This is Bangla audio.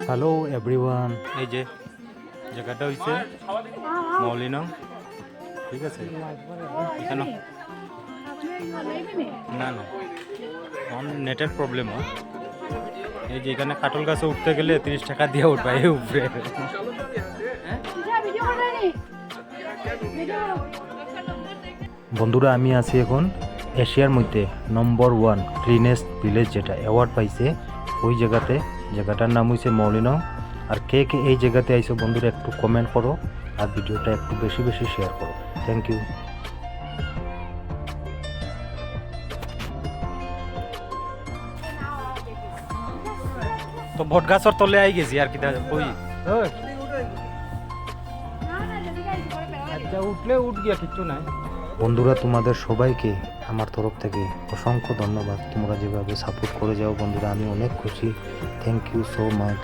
হ্যালো এভরিওয়ান, এই যে জায়গাটা হইছে মৌলিনং, ঠিক আছে। এখানে না না নেটের প্রবলেম হয়। এই যে এখানে কাটল গাছে উঠতে গেলে 30 টাকা দিয়ে উঠবা এই উপরে। বন্ধুরা আমি আছি এখন এশিয়ার মধ্যে নম্বর 1 গ্রিনেস্ট ভিলেজ, যেটা অ্যাওয়ার্ড পাইছে ওই জায়গাতে। জায়গাটার নাম হয়েছে মৌলিনং। আর কে কে এই জায়গাতে আইসো বন্ধুরা একটু কমেন্ট করো আর ভিডিওটা একটু বেশি বেশি শেয়ার করো। Thank you. তো বট গাছর তলে আই গেছি আর কি কই আচ্ছা উঠলে উঠ গিয়া কিচ্ছু নাই। বন্ধুরা তোমাদের সবাইকে আমার তরফ থেকে অসংখ্য ধন্যবাদ। তোমরা যেভাবে সাপোর্ট করে যাও বন্ধুরা, আমি অনেক খুশি। Thank you so much.